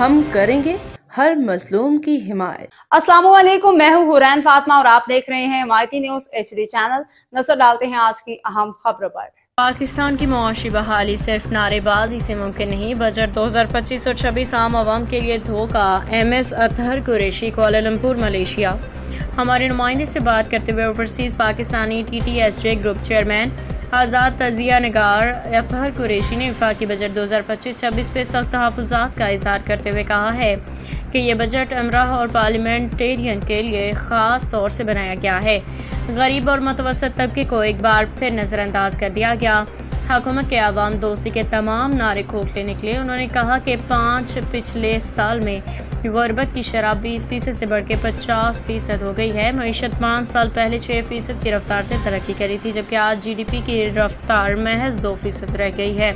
ہم کریں گے ہر مظلوم کی حمایت۔ السلام علیکم، میں ہوں حورین فاطمہ اور آپ دیکھ رہے ہیں حمایتی نیوز HD چینل۔ نظر ڈالتے ہیں آج کی اہم خبروں پر۔ پاکستان کی معاشی بحالی صرف نعرے بازی سے ممکن نہیں، بجٹ 2025 اور 26 عام عوام کے لیے دھوکہ۔ MS Athar Qureshi, Kuala Lumpur, Malaysia. ہمارے نمائندے سے بات کرتے ہوئے overseas Pakistani TTSJ group chairman آزاد تجزیہ نگار اطہر قریشی نے وفاقی بجٹ 2025-26 پہ سخت تحفظات کا اظہار کرتے ہوئے کہا ہے کہ یہ بجٹ امراء اور پارلیمنٹیرین کے لیے خاص طور سے بنایا گیا ہے۔ غریب اور متوسط طبقے کو ایک بار پھر نظر انداز کر دیا گیا۔ حکومت کے عوام دوستی کے تمام نعرے کھوکھلے نکلے۔ انہوں نے کہا کہ پچھلے سال میں غربت کی شرح 20% سے بڑھ کے 50% ہو گئی ہے۔ معیشت 5 سال پہلے 6% کی رفتار سے ترقی کری تھی، جبکہ آج GDP کی رفتار محض 2% رہ گئی ہے۔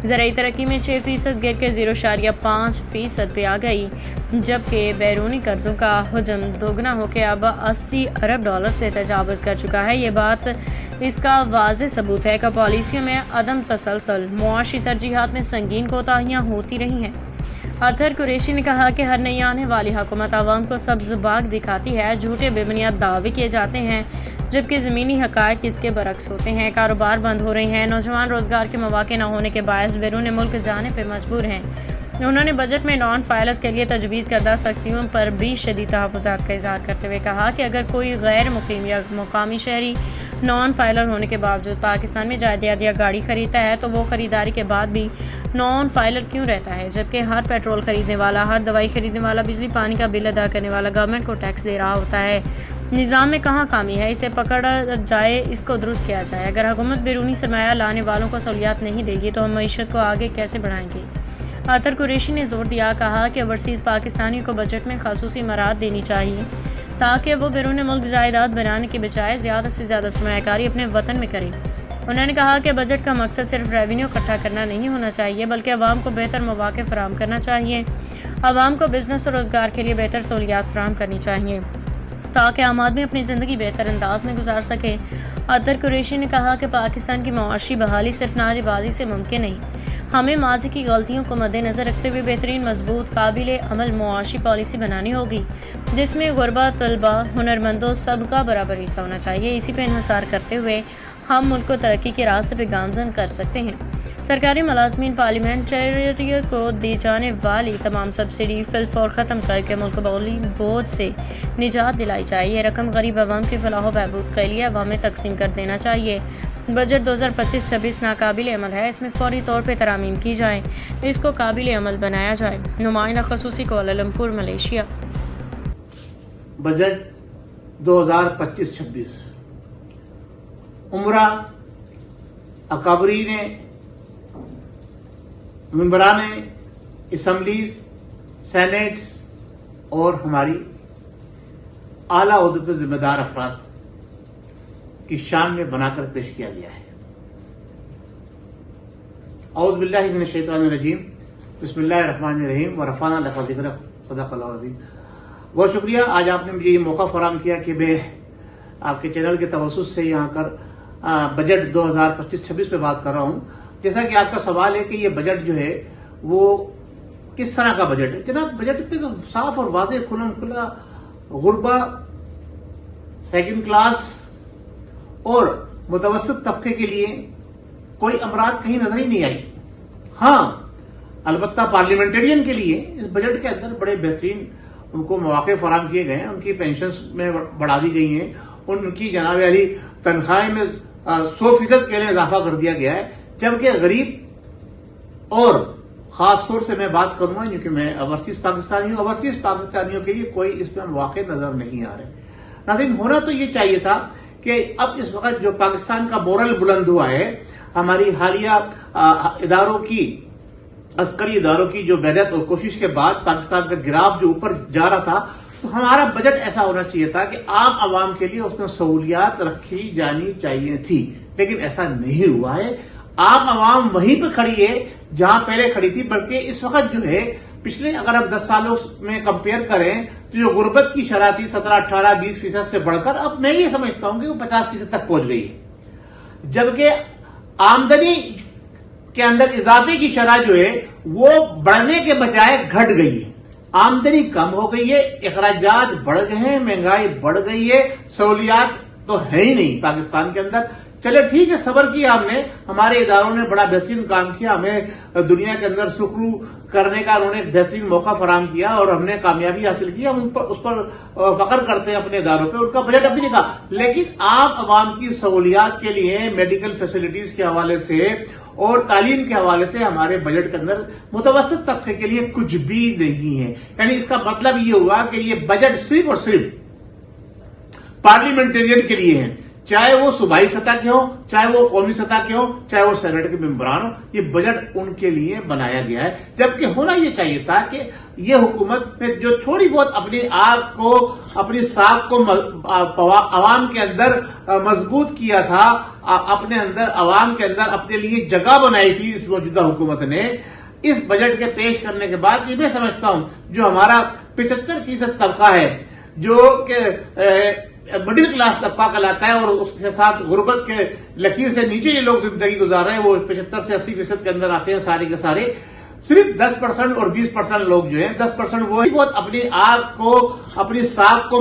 زرعی ترقی میں 6% گر کے 0.5% پہ آ گئی، جبکہ بیرونی قرضوں کا حجم دوگنا ہو کے اب $80 ارب سے تجاوز کر چکا ہے۔ یہ بات اس کا واضح ثبوت ہے کہ پالیسیوں میں عدم تسلسل، معاشی ترجیحات میں سنگین کوتاہیاں ہوتی رہی ہیں۔ اطہر قریشی نے کہا کہ ہر نئی آنے والی حکومت عوام کو سبز باغ دکھاتی ہے، جھوٹے بے بنیاد دعوے کیے جاتے ہیں، جبکہ زمینی حقائق اس کے برعکس ہوتے ہیں۔ کاروبار بند ہو رہے ہیں، نوجوان روزگار کے مواقع نہ ہونے کے باعث بیرون ملک جانے پہ مجبور ہیں۔ انہوں نے بجٹ میں نان فائلرز کے لیے تجویز کردہ سختیوں پر بھی شدید تحفظات کا اظہار کرتے ہوئے کہا کہ اگر کوئی غیر مقیم یا مقامی شہری نان فائلر ہونے کے باوجود پاکستان میں جائیداد یا گاڑی خریدتا ہے تو وہ خریداری کے بعد بھی نان فائلر کیوں رہتا ہے، جبکہ ہر پیٹرول خریدنے والا، ہر دوائی خریدنے والا، بجلی پانی کا بل ادا کرنے والا گورنمنٹ کو ٹیکس دے رہا ہوتا ہے۔ نظام میں کہاں خامی ہے، اسے پکڑا جائے، اس کو درست کیا جائے۔ اگر حکومت بیرونی سرمایہ لانے والوں کو سہولیات نہیں دے گی تو ہم معیشت کو آگے کیسے بڑھائیں گے؟ اطہر قریشی نے زور دیا، کہا کہ اوورسیز پاکستانیوں کو بجٹ میں خصوصی مراعات دینی چاہیے تاکہ وہ بیرون ملک جائیداد بنانے کے بجائے زیادہ سے زیادہ سرمایہ کاری اپنے وطن میں کریں۔ انہوں نے کہا کہ بجٹ کا مقصد صرف ریونیو اکٹھا کرنا نہیں ہونا چاہیے، بلکہ عوام کو بہتر مواقع فراہم کرنا چاہیے۔ عوام کو بزنس اور روزگار کے لیے بہتر سہولیات فراہم کرنی چاہیے تاکہ عام آدمی اپنی زندگی بہتر انداز میں گزار سکے۔ اطہر قریشی نے کہا کہ پاکستان کی معاشی بحالی صرف نعرے بازی سے ممکن نہیں، ہمیں ماضی کی غلطیوں کو مد نظر رکھتے ہوئے بہترین، مضبوط، قابل عمل معاشی پالیسی بنانی ہوگی جس میں غربا، طلبا، ہنرمندوں سب کا برابر حصہ ہونا چاہیے۔ اسی پہ انحصار کرتے ہوئے ہم ملک کو ترقی کے راستے پہ گامزن کر سکتے ہیں۔ سرکاری ملازمین، پارلیمنٹیرین کو دی جانے والی تمام سبسڈی فی الفور ختم کر کے ملک بولی بوجھ سے نجات دلائی جائے۔ یہ رقم غریب عوام کی فلاح و بہبود کے لیے عوام میں تقسیم کر دینا چاہیے۔ بجٹ 2025-26 ناقابل عمل ہے، اس میں فوری طور پہ ترامیم کی جائیں، اس کو قابل عمل بنایا جائے۔ نمائندہ خصوصی، کوالالمپور، ملیشیا۔ بجٹ 2025-26 عمرہ، اکابرین، ممبران اسمبلیز، سینیٹس اور ہماری اعلیٰ عہدے پر ذمہ دار افراد کی شان میں بنا کر پیش کیا گیا ہے۔ اعوذ باللہ من الشیطان الرجیم، بسم اللہ الرحمن الرحیم، ورفعنا لک ذکرک، صدق اللہ العظیم۔ بہت شکریہ، آج آپ نے مجھے یہ موقع فراہم کیا کہ میں آپ کے چینل کے توسط سے یہاں کر بجٹ 2025-26 پہ بات کر رہا ہوں۔ جیسا کہ آپ کا سوال ہے کہ یہ بجٹ جو ہے وہ کس طرح کا بجٹ ہے، جناب بجٹ پہ تو صاف اور واضح کھلا غربا، سیکنڈ کلاس اور متوسط طبقے کے لیے کوئی امراض کہیں نظر ہی نہیں آئی۔ ہاں البتہ پارلیمنٹیرین کے لیے اس بجٹ کے اندر بڑے بہترین ان کو مواقع فراہم کیے گئے ہیں، ان کی پینشنز میں بڑھا دی گئی ہیں، ان کی جناب علی تنخواہیں میں 100% کے لیے اضافہ کر دیا گیا ہے، جبکہ غریب اور خاص طور سے میں بات کروں گا کیونکہ میں اوورسیز پاکستانی ہوں، اوورسیز پاکستانیوں کے لیے کوئی اس میں مواقع نظر نہیں آ رہے۔ ناظرین، ہونا تو یہ چاہیے تھا کہ اب اس وقت جو پاکستان کا مورل بلند ہوا ہے، ہماری حالیہ اداروں کی، عسکری اداروں کی جو محنت اور کوشش کے بعد پاکستان کا گراف جو اوپر جا رہا تھا، تو ہمارا بجٹ ایسا ہونا چاہیے تھا کہ عام عوام کے لیے اس میں سہولیات رکھی جانی چاہیے تھی، لیکن ایسا نہیں ہوا ہے۔ عام عوام وہیں پہ کھڑی ہے جہاں پہلے کھڑی تھی، بلکہ اس وقت جو ہے پچھلے اگر ہم 10 سالوں میں کمپیئر کریں تو جو غربت کی شرح تھی 17، 18، 20% سے بڑھ کر اب میں یہ سمجھتا ہوں کہ وہ 50% تک پہنچ گئی ہے، جبکہ آمدنی کے اندر اضافے کی شرح جو ہے وہ بڑھنے کے بجائے گھٹ گئی ہے. آمدنی کم ہو گئی ہے, اخراجات بڑھ گئے ہیں, مہنگائی بڑھ گئی ہے, سہولیات تو ہے ہی نہیں پاکستان کے اندر. چلے ٹھیک ہے, صبر کیا ہم نے, ہمارے اداروں نے بڑا بہترین کام کیا, ہمیں دنیا کے اندر سخرو کرنے کا انہوں نے بہترین موقع فراہم کیا اور ہم نے کامیابی حاصل کی. ہم اس پر فخر کرتے ہیں اپنے اداروں پہ, ان کا بجٹ اب بھی نہیں تھا. لیکن عام عوام کی سہولیات کے لیے میڈیکل فیسلٹیز کے حوالے سے اور تعلیم کے حوالے سے ہمارے بجٹ کے اندر متوسط طبقے کے لیے کچھ بھی نہیں ہے. یعنی اس کا مطلب یہ ہوا کہ یہ بجٹ صرف اور صرف پارلیمنٹرین کے لیے ہے, چاہے وہ صوبائی سطح کے ہوں, چاہے وہ قومی سطح کے ہوں, چاہے وہ سینٹ کے ممبران ہوں. یہ بجٹ ان کے لیے بنایا گیا ہے, جبکہ ہونا یہ چاہیے تھا کہ یہ حکومت نے جو تھوڑی بہت اپنی آپ کو, اپنی ساکھ کو عوام کے اندر مضبوط کیا تھا, اپنے اندر عوام کے اندر اپنے لیے جگہ بنائی تھی اس موجودہ حکومت نے, اس بجٹ کے پیش کرنے کے بعد یہ میں سمجھتا ہوں جو ہمارا 75% طبقہ ہے جو کہ مڈل کلاس طبقہ کہلاتا ہے اور اس کے ساتھ غربت کے لکیر سے نیچے یہ لوگ زندگی گزار رہے ہیں, وہ 75 سے 80% کے اندر آتے ہیں سارے کے سارے. صرف 10% اور 20% لوگ جو ہیں, 10% وہ بہت اپنی آپ کو, اپنی ساکھ کو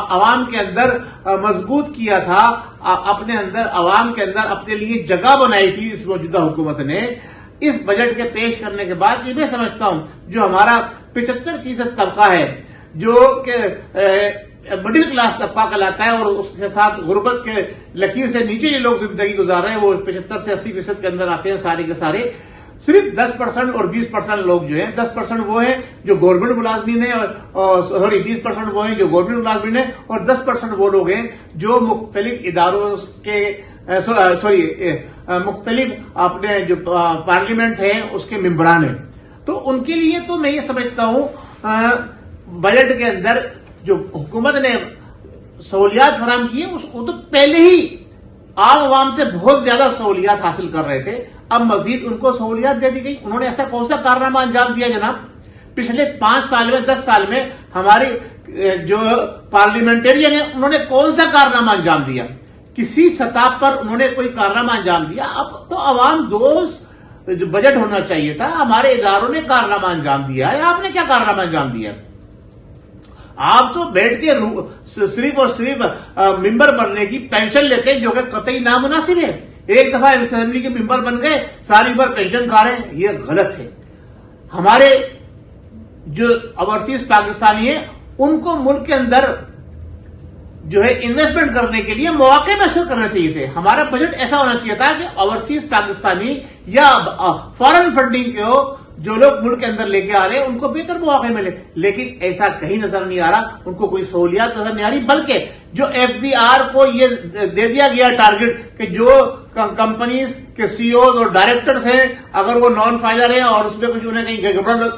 عوام کے اندر مضبوط کیا تھا, اپنے اندر عوام کے اندر اپنے لیے جگہ بنائی تھی اس موجودہ حکومت نے. اس بجٹ کے پیش کرنے کے بعد یہ میں سمجھتا ہوں جو ہمارا 75% طبقہ ہے جو کہ مڈل کلاس طبقہ کہلاتا ہے اور اس کے ساتھ غربت کے لکیر سے نیچے یہ لوگ زندگی گزار رہے ہیں, وہ 75 سے 80% کے اندر آتے ہیں سارے کے سارے. صرف 10% اور 20% لوگ جو ہیں, 10% وہ ہیں جو گورنمنٹ ملازمین ہیں, اور 20% وہ ہیں جو گورنمنٹ ملازمین ہیں, اور 10% وہ لوگ ہیں جو مختلف اداروں کے مختلف اپنے جو پارلیمنٹ ہے اس کے ممبران ہیں. تو ان کے لیے تو میں یہ سمجھتا ہوں بجٹ کے اندر جو حکومت نے سہولیات فراہم کی ہیں, اس کو تو پہلے ہی عام عوام سے بہت زیادہ سہولیات حاصل کر رہے تھے, اب مزید ان کو سہولیات دے دی گئی. انہوں نے ایسا کون سا کارنامہ انجام دیا جناب پچھلے 5 سال میں, 10 سال میں ہمارے جو پارلیمنٹرین ہیں انہوں نے کون سا کارنامہ انجام دیا؟ کسی سطح پر انہوں نے کوئی کارنامہ انجام دیا؟ اب تو عوام دوست جو بجٹ ہونا چاہیے تھا, ہمارے اداروں نے کارنامہ انجام دیا ہے. آپ نے کیا کارنامہ انجام دیا؟ آپ تو بیٹھ کے صرف اور صرف ممبر بننے کی پینشن لیتے ہیں, جو کہ قطعی نامناسب ہے. ایک دفعہ اسمبلی کے ممبر بن گئے, ساری عمر پینشن کھا رہے ہیں, یہ غلط ہے. ہمارے جو اوورسیز پاکستانی ہیں ان کو ملک کے اندر جو ہے انویسٹمنٹ کرنے کے لیے مواقع میسر کرنا چاہیے تھے. ہمارا بجٹ ایسا ہونا چاہیے تھا کہ اوورسیز پاکستانی یا فارن فنڈنگ کے جو لوگ ملک کے اندر لے کے آ رہے ہیں ان کو بہتر مواقع ملے, لیکن ایسا کہیں نظر نہیں آ رہا. ان کو کوئی سہولیات نظر نہیں آ رہی, بلکہ جو FBR کو یہ دے دیا گیا ٹارگٹ کہ جو کمپنیز کے CEOs اور ڈائریکٹرز ہیں اگر وہ نان فائلر ہیں اور اس میں کچھ انہیں کہیں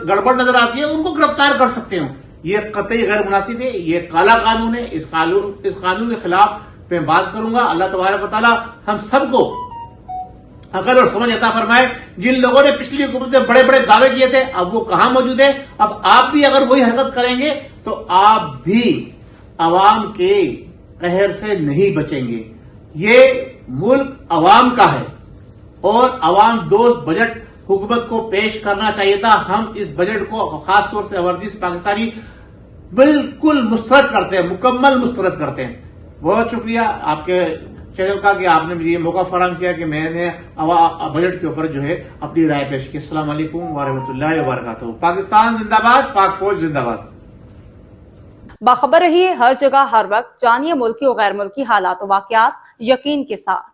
گڑبڑ نظر آتی ہے ان کو گرفتار کر سکتے ہوں. یہ قطعی غیر مناسب ہے, یہ کالا قانون ہے. اس قانون کے خلاف میں بات کروں گا. اللہ تبارک و تعالیٰ ہم سب کو عقل اور سمجھ عطا فرمائے. جن لوگوں نے پچھلی حکومت میں بڑے بڑے دعوے کیے تھے اب وہ کہاں موجود ہیں؟ اب آپ بھی اگر وہی حرکت کریں گے تو آپ بھی عوام کے قہر سے نہیں بچیں گے. یہ ملک عوام کا ہے اور عوام دوست بجٹ حکومت کو پیش کرنا چاہیے تھا. ہم اس بجٹ کو خاص طور سے اوورسیز پاکستانی بالکل مسترد کرتے ہیں, مکمل مسترد کرتے ہیں. بہت شکریہ آپ کے چینل کا کہ آپ نے مجھے یہ موقع فراہم کیا کہ میں نے بجٹ کے اوپر جو ہے اپنی رائے پیش کی. السلام علیکم ورحمۃ اللہ وبرکاتہ. پاکستان زندہ باد, پاک فوج زندہ باد. باخبر رہیے ہر جگہ ہر وقت, جانیے ملکی و غیر ملکی حالات و واقعات یقین کے ساتھ.